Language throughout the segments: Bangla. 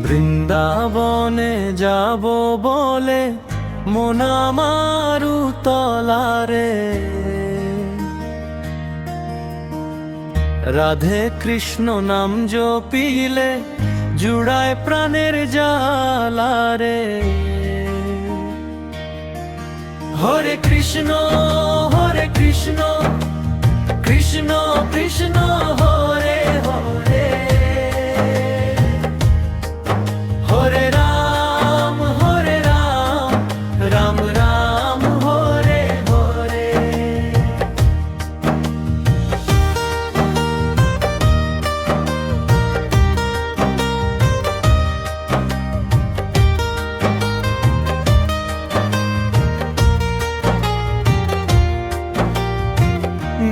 বৃন্দাবনে যাব বলে মন আমার উতলারে, রাধে কৃষ্ণ নাম জপিলে জুড়ায় প্রাণের জালারে। হরে কৃষ্ণ কৃষ্ণ কৃষ্ণ হরে হরে, হরে রাম রাম রাম হরে হরে।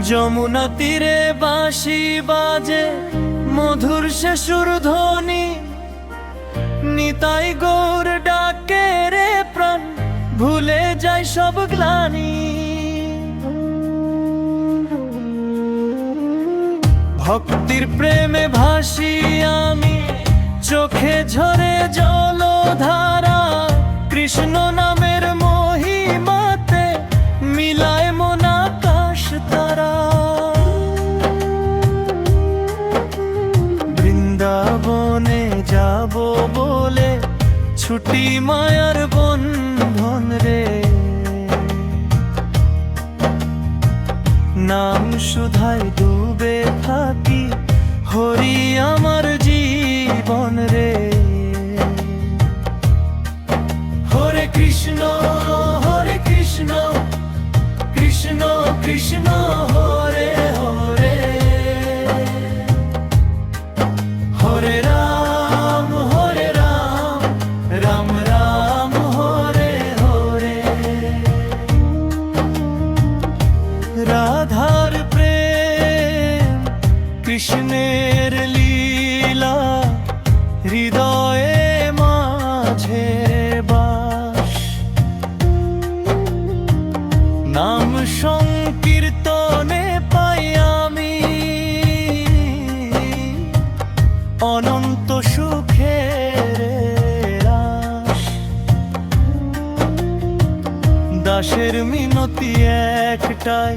যমুনা তীরে বাঁশি বাজে মধুর সে সুরধ্বনি, নিতাই গৌর ডাকে রে প্রাণ ভুলে যায় সব গ্লানি। ভক্তির প্রেমে ভাসি আমি, চোখে ঝরে জলধারা, কৃষ্ণ নামের মহিমাতে মিলায় মন আকাশ তারা। বৃন্দাবনে যাব বলে ছুটি মায়ার বন্ধন রে, নাম সুধায় ডুবে থাকি হরি আমার জীবন রে। হরে কৃষ্ণ কৃষ্ণ কৃষ্ণ হরে হরে, হরে রাম রাম রাম হরে হরে। রাধার প্রেম কৃষ্ণের লীলা, হৃদয়ে মাঝে বাস, নাম সংকীর্তনে পাই আমি অনন্ত সুখের রাস। দাসের মিনতি একটাই,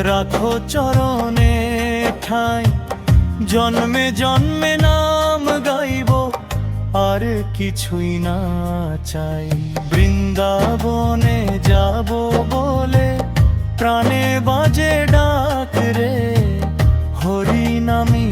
রাখো চরণে ঠাঁই, জন্মে জন্মে নাম গাইব আর কিছুই না চাই। বৃন্দাবনে যাব বলে প্রাণে বাজে ডাক রে, হরি নামে